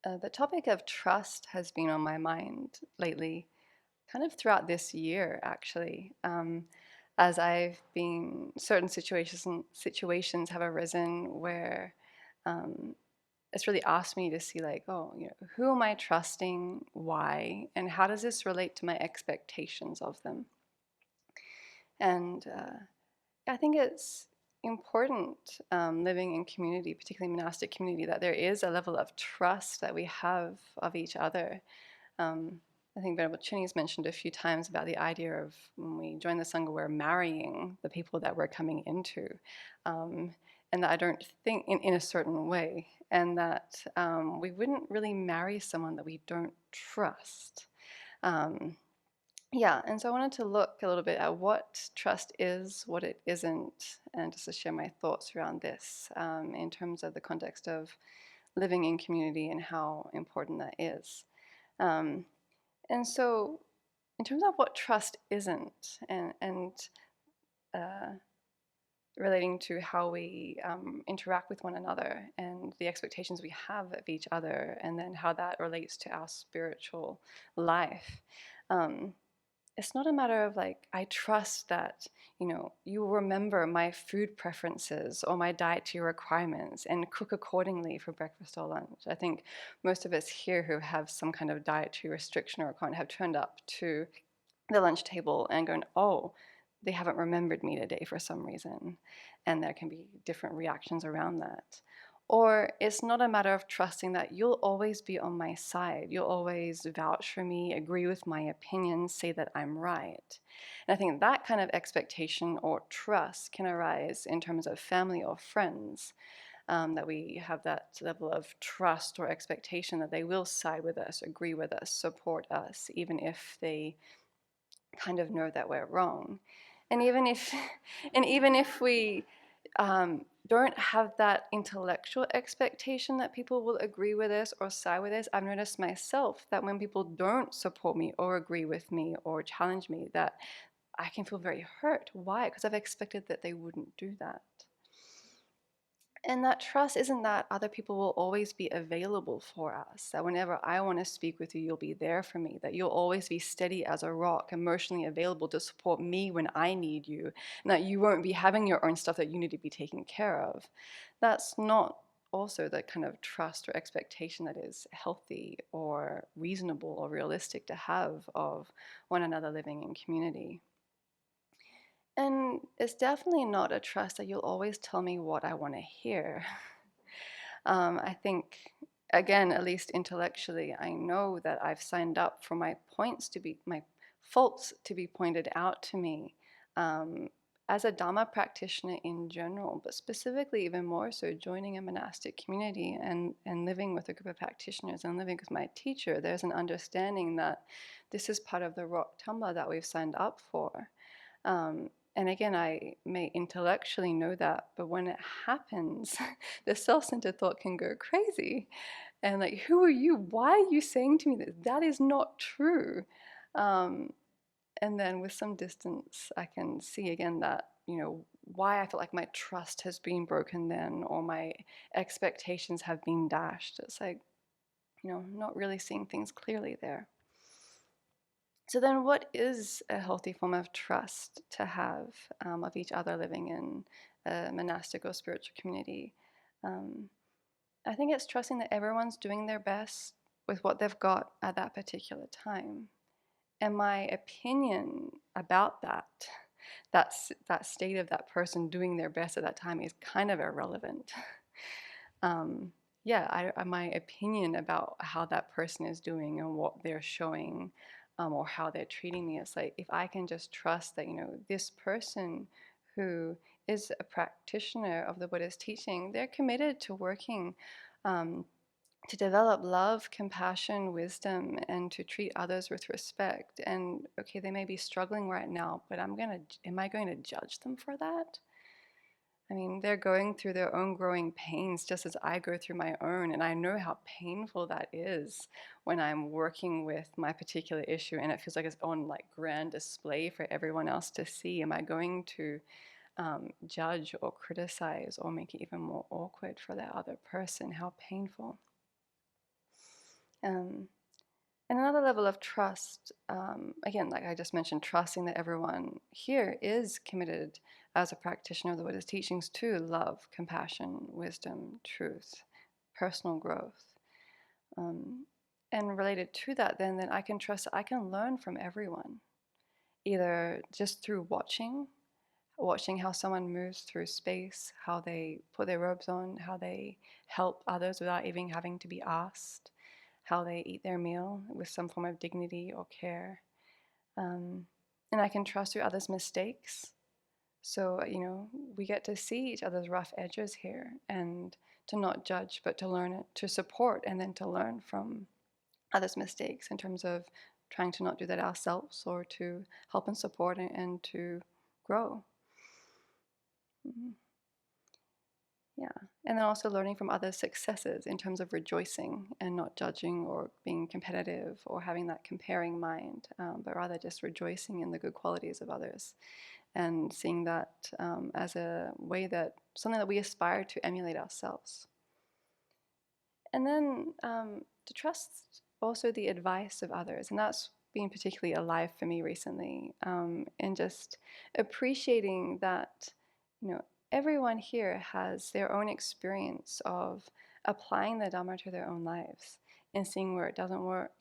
The topic of trust has been on my mind lately, kind of throughout this year, actually, as I've been certain situations have arisen where um, it's really asked me to see, like, oh, who am I trusting, why, and how does this relate to my expectations of them? And I think it's important, living in community, particularly monastic community, that there is a level of trust that we have of each other. um, I think Venerable Chini's mentioned a few times about the idea of when we join the Sangha, we're marrying the people that we're coming into. Um, and that I don't think in a certain way, and that we wouldn't really marry someone that we don't trust. Um, yeah, and so I wanted to look a little bit at what trust is, what it isn't, and just to share my thoughts around this in terms of the context of living in community and how important that is. Um, and so, in terms of what trust isn't, and uh, relating to how we interact with one another and the expectations we have of each other, and then how that relates to our spiritual life. Um, it's not a matter of like, I trust that, you will remember my food preferences or my dietary requirements and cook accordingly for breakfast or lunch. I think most of us here who have some kind of dietary restriction or requirement have turned up to the lunch table and going, oh, they haven't remembered me today for some reason. And there can be different reactions around that. Or it's not a matter of trusting that you'll always be on my side. You'll always vouch for me, agree with my opinions, say that I'm right. And I think that kind of expectation or trust can arise in terms of family or friends, that we have that level of trust or expectation that they will side with us, agree with us, support us, even if they kind of know that we're wrong. And even if, and even if we don't have that intellectual expectation that people will agree with us or side with us, I've noticed myself that when people don't support me or agree with me or challenge me, that I can feel very hurt. Why? Because I've expected that they wouldn't do that. And that trust isn't that other people will always be available for us, that whenever I want to speak with you, you'll be there for me, that you'll always be steady as a rock, emotionally available to support me when I need you, and that you won't be having your own stuff that you need to be taken care of. That's not also the kind of trust or expectation that is healthy or reasonable or realistic to have of one another living in community. And it's definitely not a trust that you'll always tell me what I want to hear. I think, again, at least intellectually, I know that I've signed up for my faults to be pointed out to me, as a Dharma practitioner in general, but specifically even more so joining a monastic community and living with a group of practitioners and living with my teacher. There's an understanding that this is part of the rock tumbler that we've signed up for. And again, I may intellectually know that, but when it happens, the self-centered thought can go crazy. And like, who are you? Why are you saying to me that that is not true? Um, and then with some distance, I can see again that, why I feel like my trust has been broken then, or my expectations have been dashed. It's like, not really seeing things clearly there. So then what is a healthy form of trust to have, of each other living in a monastic or spiritual community? Um, I think it's trusting that everyone's doing their best with what they've got at that particular time. And my opinion about that state of that person doing their best at that time is kind of irrelevant. um, yeah, my opinion about how that person is doing and what they're showing, or how they're treating me, is like, if I can just trust that, this person who is a practitioner of the Buddha's teaching, they're committed to working, um, to develop love, compassion, wisdom, and to treat others with respect. And okay, they may be struggling right now, but am I going to judge them for that? I mean, they're going through their own growing pains just as I go through my own, and I know how painful that is when I'm working with my particular issue and it feels like it's on like grand display for everyone else to see. Am I going to judge or criticize or make it even more awkward for that other person? How painful. Um, and another level of trust, again, like I just mentioned, trusting that everyone here is committed as a practitioner of the Buddha's teachings to love, compassion, wisdom, truth, personal growth. And related to that, then I can trust that I can learn from everyone, either just through watching how someone moves through space, how they put their robes on, how they help others without even having to be asked, how they eat their meal with some form of dignity or care. And I can trust through others' mistakes. So, we get to see each other's rough edges here and to not judge, but to learn it, to support, and then to learn from others' mistakes in terms of trying to not do that ourselves or to help and support and to grow. Mhm. Yeah. And then also learning from others' successes in terms of rejoicing and not judging or being competitive or having that comparing mind, but rather just rejoicing in the good qualities of others and seeing that as a way that something that we aspire to emulate ourselves. And then to trust also the advice of others. And that's been particularly alive for me recently. And just appreciating that, you know, everyone here has their own experience of applying the Dhamma to their own lives and seeing where it doesn't work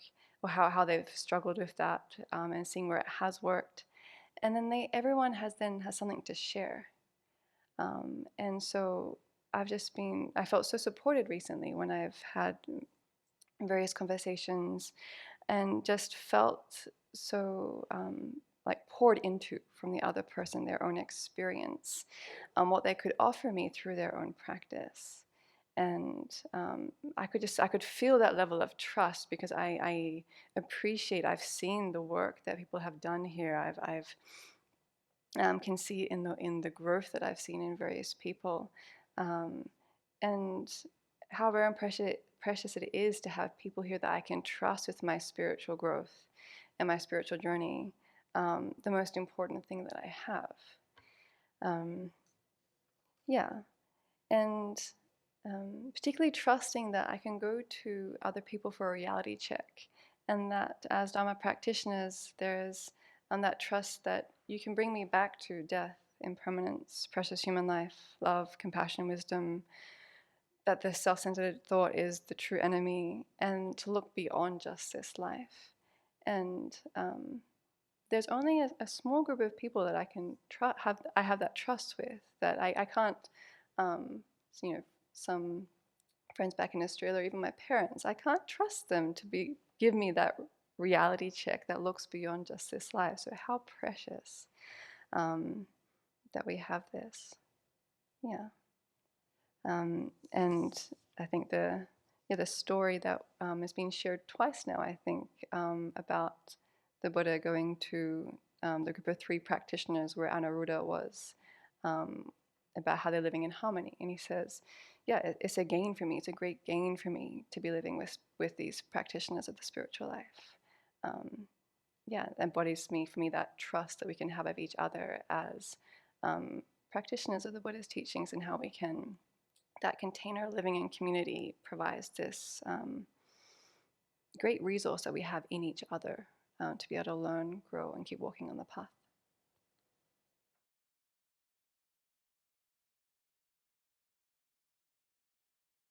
or how they've struggled with that and seeing where it has worked. And then everyone has something to share. And so I felt so supported recently when I've had various conversations and just felt so like poured into from the other person, their own experience, what they could offer me through their own practice. And I could feel that level of trust because I appreciate, I've seen the work that people have done here. I've can see in the growth that I've seen in various people, and how very precious it is to have people here that I can trust with my spiritual growth and my spiritual journey. The most important thing that I have. Um, yeah, and particularly trusting that I can go to other people for a reality check, and that as Dharma practitioners, there's that trust that you can bring me back to death, impermanence, precious human life, love, compassion, wisdom, that the self-centered thought is the true enemy, and to look beyond just this life. And there's only a small group of people that I can have that trust with, that I can't, you know, some friends back in Australia, or even my parents, I can't trust them to give me that reality check that looks beyond just this life. So how precious that we have this. Yeah. And I think the story that has been shared twice now, I think, about the Buddha going to the group of 3 practitioners where Anuruddha was, about how they're living in harmony. And he says, yeah, it's a gain for me. It's a great gain for me to be living with these practitioners of the spiritual life. Yeah, embodies for me that trust that we can have of each other as practitioners of the Buddha's teachings, and how we can, that container living in community provides this great resource that we have in each other to be able to learn, grow, and keep walking on the path.